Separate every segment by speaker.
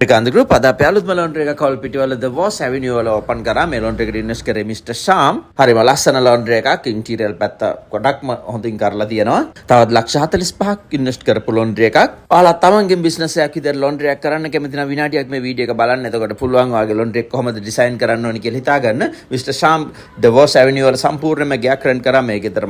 Speaker 1: Group ada අපි අලුත්ම laundry එක කොල්පිටිවල The Was Avenue වල open කරා මේ laundry එකට invest කරේ Mr. Sham. හරිම ලස්සන laundry එකක් interior පැත්ත ගොඩක්ම හොඳින් කරලා තියෙනවා. තවත් ලක්ෂ 45ක් invest කරපු laundry එකක්. ඔයාලා තමන්ගේ business එකක් විතර laundry එකක් කරන්න කැමති නම් විනාඩියක් මේ වීඩියෝ එක බලන්න. එතකොට පුළුවන් ඔයාගේ laundry එක කොහොමද design කරන්න ඕනි කියලා හිතාගන්න. Mr. Sham The Was Avenue වල සම්පූර්ණයෙන්ම ගයක් rent කරා මේ ගෙදර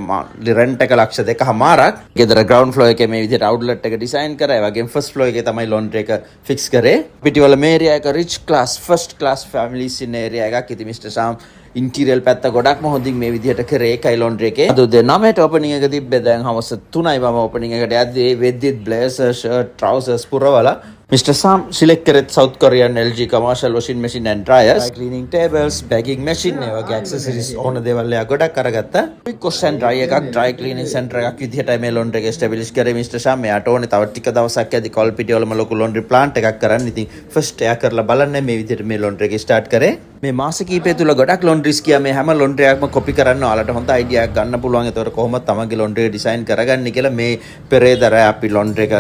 Speaker 1: rent එක ලක්ෂ 2.5ක්. ගෙදර ground floor එකේ මේ විදිහට outlet එක design කරා. ඒ වගේම first floor එකේ තමයි laundry එක fix කරේ. පිටිවල මේ ඒරියා එක rich class first class families in area එකක්. ඉතින් Mr. Sham interior පැත්ත ගොඩක්ම හොඳින් මේ විදිහට කරේ ඒකයි laundry එකේ. අද උදේ 9ට opening එක තිබ්බේ. දැන් හවස 3යි මම opening එකට යද්දී වෙද්දිත් blazer shirt trousers පුරවලා Mr. Sham select කරේ South Korean LG commercial washing machine and dryers, dry cleaning tables, bagging machine ඒ වගේ accessories ඕන දේවල් එයා ගොඩක් අරගත්තා. quick wash and dry එකක් dry cleaning center එකක් විදිහටයි මේ laundry එක establish කරේ Mr. Sham. එයාට ඕනේ තව ටික දවසක් යද්දී කොල්පිටියවලම ලොකු laundry plant එකක් කරන්න. ඉතින් first එයා කරලා බලන්න මේ විදිහට මේ laundry එක start කරේ. මේ මාස කිහිපය තුල ගොඩක් laundries කියා මේ හැම laundry එකක්ම copy කරන්න ඔයාලට හොඳ idea එකක් ගන්න පුළුවන්. ඒතකොට කොහොමද තමන්ගේ laundry එක design කරගන්නේ කියලා මේ පෙරේදර අපි laundry එක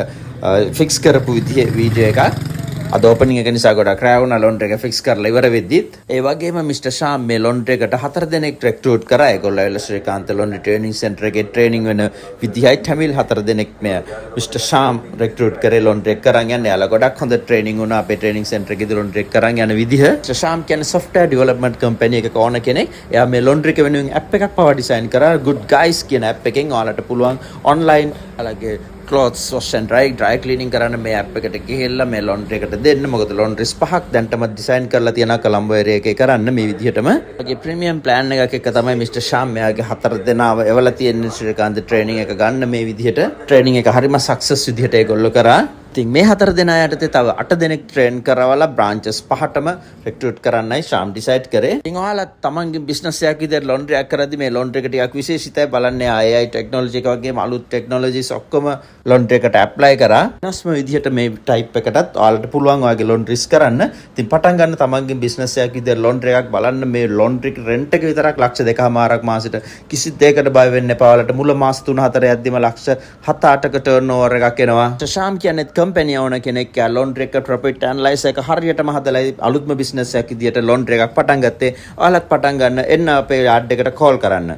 Speaker 1: fix කරපු විදිහේ වීඩියෝ එකක් අද ඕපනින් එක නිසා ගොඩක් රැ වුණා laundry එක fix කරලා ඉවර වෙද්දිත්. ඒ වගේම Mr. Sham මේ laundry එකට 4 දෙනෙක් recruit කරා. ඒගොල්ලෝ ඇවිල්ලා ශ්‍රීකාන්ත laundry training center එකේ training වෙන විදිහයි tamil 4 දෙනෙක් මේ Mr. Sham recruit කරේ laundry එක කරන් යන්නේ. යාලා ගොඩක් හොඳ training වුණා අපේ training center එකේදී laundry එක කරන් යන විදිහ. Mr. Sham කියන්නේ software development company එකක ඕන කෙනෙක්. එයා මේ laundry එක වෙනුවෙන් app එකක් පවා design කරා. Good Guys කියන app එකෙන් ඔයාලට පුළුවන් online අලගේ clothes wash and dry cleaning කරන්න මේ app එකට ගිහිල්ලා මේ laundry එකට දෙන්න. මොකද laundries 5ක් දැන්ටම design කරලා තියෙනවා කොළඹ area එකේ කරන්න මේ විදිහටම. ඔගේ premium plan එකක් එක තමයි Mr. Sham මෙයාගේ 4 දෙනාව එවලා තියෙන ශ්‍රීකාන්ත training එක ගන්න මේ විදිහට. training එක හරිම success විදිහට ඒගොල්ලෝ කරා. ඉතින් මේ 4 දෙනා යටතේ තව 8 දෙනෙක් train කරවලා branches 5ටම recruit කරන්නයි Sham decide කරේ. ඉතින් ඔයාලා තමන්ගේ business එකක් විදිහට laundry එකක් කරද්දී මේ laundry එක ටිකක් විශේෂිතයි බලන්නේ. AI technology එක වගේම අලුත් technologies ඔක්කොම laundry එකට apply කරා. වෙනස්ම විදිහට මේ type එකටත් ඔයාලට පුළුවන් ඔයාගේ laundries කරන්න. ඉතින් පටන් ගන්න තමන්ගේ business එකක් විදිහට laundry එකක් බලන්න. මේ laundry rent එක විතරක් ලක්ෂ 2.5ක් මාසෙට කිසිත් දෙයකට බය වෙන්න එපා. ඔයාලට මුල මාස 3-4 යද්දිම ලක්ෂ 7-8ක turnover එකක් එනවා. Sham කියන්නේ company owner කෙනෙක් යා laundry එක profit analysis එක හරියටම හදලා අලුත්ම business එකක් විදිහට laundry එකක් පටන් ගත්තේ. ඔයාලත් පටන් ගන්න එන්න අපේ yard එකට call කරන්න.